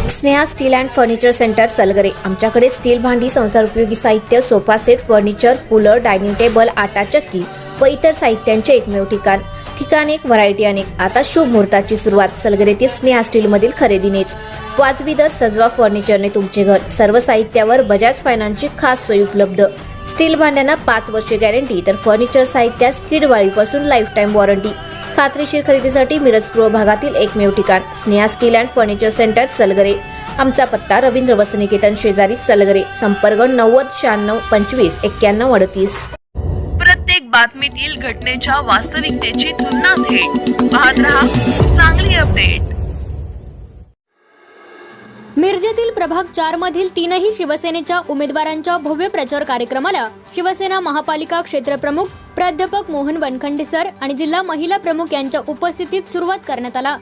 Sneha steel and furniture centre Salgare. आमच्याकडे steel भांडी, संसार उपयोगी साहित्य, sofa set, furniture, cooler, dining table, आटा चक्की व इतर साहित्यांचे एकमेव ठिकाण एक, व्हरायटी अनेक। आता शुभ मुहूर्ताची सुरुवात सलगरेतील स्नेहा स्टील मधील खरेदीनेच। वाजवी दर, सजवा फर्निचरने तुमचे घर। सर्व साहित्यावर बजाज फायनान्सची खास सोय उपलब्ध। स्टील भांड्यांना 5 वर्षे गॅरंटी, तर फर्निचर साहित्यास किडवाळीपासून लाईफ टाइम वॉरंटी। खात्रीशीर खरेदीसाठी मिरज पूर्व भागातील एकमेव ठिकाण Sneha steel and furniture centre Salgare. आमचा पत्ता रवींद्र वस्त्रनिकेतन शेजारी सलगरे। संपर्क 90 96 25 91 38। प्रत्येक बातमीतील घटनेच्या वास्तविकतेची तुलना थेट पाहत रहा चांगली अपडेट। मिरजेतील प्रभाग 4 मधील 3ही शिवसेनेच्या उमेदवारांच्या भव्य प्रचार कार्यक्रमाला शिवसेना महापालिका क्षेत्रप्रमुख प्राध्यापक मोहन वनखंडे सर आणि जिल्हा महिला प्रमुख यांच्या उपस्थितीत सुरुवात करण्यात आला।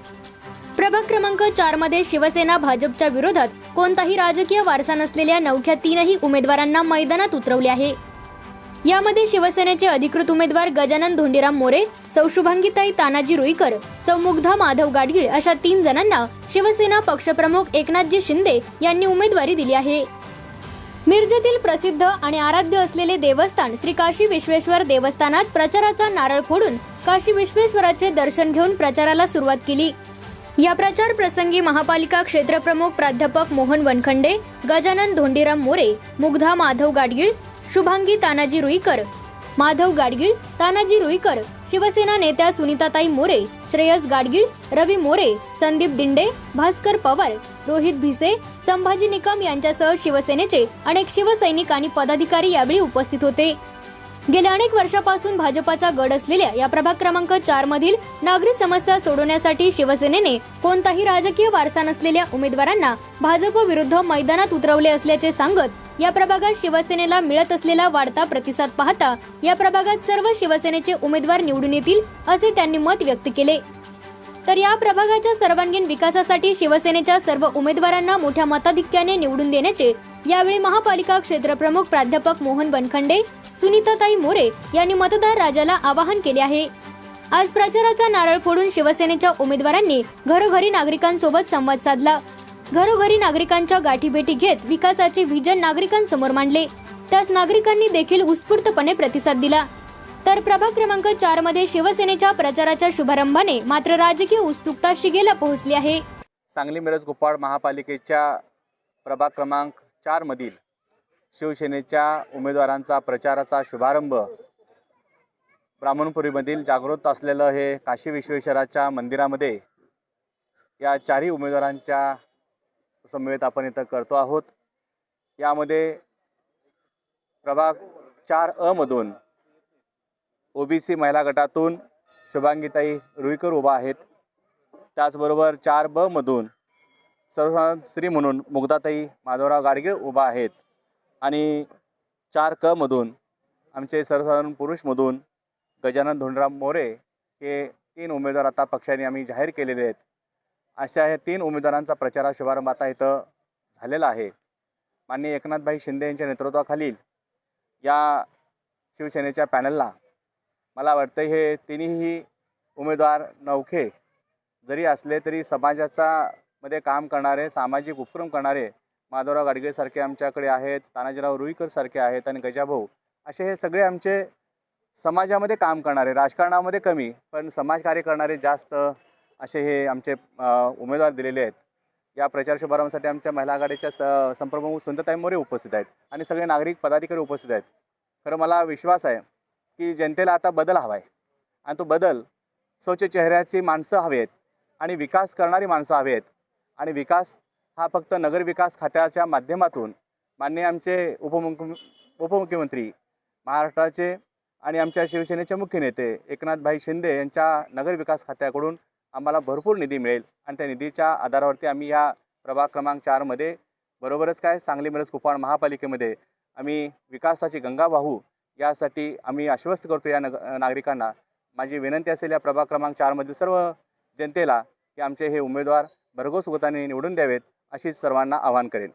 प्रभाग क्रमांक 4 मध्ये शिवसेना भाजपच्या विरोधात कोणताही राजकीय वारसा नसलेल्या नवख्या 3ही उमेदवारांना मैदानात उतरवले आहे। यामध्ये शिवसेनेचे अधिकृत उमेदवार गजानन धोंडीराम मोरे, सौ शुभांगीताई तानाजी रुईकर, सौ मुग्धा माधव गाडगीळ अशा 3 जणांना शिवसेना पक्षप्रमुख एकनाथजी शिंदे यांनी उमेदवारी दिली आहे। मिरजेतील प्रसिद्ध आणि आराध्य असलेले देवस्थान श्री काशी विश्वेश्वर देवस्थानात प्रचाराचा नारळ फोडून काशी विश्वेश्वराचे दर्शन घेऊन प्रचाराला सुरुवात केली। या प्रचार प्रसंगी महापालिका क्षेत्रप्रमुख प्राध्यापक मोहन वनखंडे, गजानन धोंडीराम मोरे, मुग्धा माधव गाडगीळ, शुभांगी तानाजी रुईकर, माधव गाडगीळ, तानाजी रुईकर, शिवसेना नेत्या सुनीताताई मोरे, श्रेयस गाडगीळ, रवी मोरे, संदीप दिंडे, भास्कर पवार, रोहित भिसे, संभाजी निकम यांच्यासह शिवसेनेचे अनेक शिवसैनिक आणि पदाधिकारी यावेळी उपस्थित होते। गेल्या अनेक वर्षापासून भाजपाचा गड असलेल्या या प्रभाग क्रमांक 4 मधील नागरिक समस्या सोडवण्यासाठी शिवसेनेने कोणताही राजकीय वारसा नसलेल्या उमेदवारांना भाजप विरुद्ध मैदानात उतरवले असल्याचे सांगत या प्रभागात शिवसेनेला मिळत असलेला वाढता प्रतिसाद पाहता या प्रभागात सर्व शिवसेनेचे उमेदवार निवडून येतील असे त्यांनी मत व्यक्त केले। तर या प्रभागाच्या सर्वांगीण विकासासाठी शिवसेनेच्या सर्व उमेदवारांना मोठ्या मताधिक्याने निवडून देण्याचे यावेळी महापालिका क्षेत्रप्रमुख प्राध्यापक मोहन वनखंडे, सुनीताताई मोरे यांनी मतदार राजाला आवाहन केले आहे। आज प्रचाराचा नारळ फोडून शिवसेनेच्या उमेदवारांनी घरोघरी नागरिकांसोबत संवाद साधला। घरोघरी नागरिकांच्या गाठीभेटी घेत विकासाचे व्हिजन नागरिकांसमोर मांडले। त्यास नागरिकांनी देखील उत्स्फूर्तपणे प्रतिसाद दिला। तर प्रभाग क्रमांक 4 मध्ये शिवसेनेच्या प्रचाराच्या शुभारंभाने मात्र राजकीय उत्सुकता शिगेला पोहोचली आहे। सांगली मिरज कुपवाड महापालिकेच्या प्रभाग क्रमांक 4 मधील शिवसेनेच्या उमेदवारांचा प्रचाराचा शुभारंभ ब्राह्मणपुरीमधील जागृत असलेलं हे काशी विश्वेश्वराच्या मंदिरामध्ये या 4ही उमेदवारांच्या समवेत आपण इथं करतो आहोत। यामध्ये प्रभाग 4 मधून ओबीसी महिला गटातून शुभांगीताई रुईकर उभा आहेत। त्याचबरोबर 4B मधून सर्वसाधारण स्त्री म्हणून मुग्धाताई माधवराव गाडगीळ उभा आहेत आणि 4K मधून आमचे सर्वसाधारण पुरुषमधून गजानन धोंडीराम मोरे हे 3 उमेदवार आता पक्षाने आम्ही जाहीर केलेले आहेत। अशा हे 3 उमेदवारांचा प्रचार शुभारंभ आता इथं झालेला आहे। माननीय एकनाथभाई शिंदे यांच्या नेतृत्वाखालील या शिवसेनेच्या पॅनलला मला वाटतं हे 3ही उमेदवार नवखे जरी असले तरी समाजाचा मध्ये काम करणारे, सामाजिक उपक्रम करणारे माधवराव गाडगीळ सारखे आमच्याकडे आहेत, तानाजीराव रुईकर सारखे आहेत आणि गजाभाऊ असे हे सगळे आमचे समाजामध्ये काम करणारे, राजकारणामध्ये कमी पण समाजकार्य करणारे जास्त असे हे आमचे उमेदवार दिलेले आहेत। या प्रचार शुभारंभासाठी आमच्या महिला आघाडीच्या संप्रमुख सुनीताताई मोरे उपस्थित आहेत आणि सगळे नागरिक पदाधिकारी उपस्थित आहेत। खरं मला विश्वास आहे की जनतेला आता बदल हवा आहे आणि तो बदल स्वच्छ चेहऱ्याची माणसं हवी आहेत आणि विकास करणारी माणसं हवी आहेत आणि विकास हा फक्त नगरविकास खात्याच्या माध्यमातून माननीय आमचे उपमुख्यमंत्री महाराष्ट्राचे आणि आमच्या शिवसेनेचे मुख्य नेते एकनाथभाई शिंदे यांच्या नगरविकास खात्याकडून आम्हाला भरपूर निधी मिळेल आणि त्या निधीच्या आधारावरती आम्ही या प्रभाग क्रमांक 4 मध्ये बरोबरच काय सांगली मिरज कुपवाड महापालिकेमध्ये आम्ही विकासाची गंगा वाहू यासाठी आम्ही आश्वस्त करतो या नागरिकांना। माझी विनंती असेल या प्रभाग क्रमांक 4 मधील सर्व जनतेला की आमचे हे उमेदवार भरघोस मताने निवडून द्यावेत अशीच सर्वांना आवाहन करेन।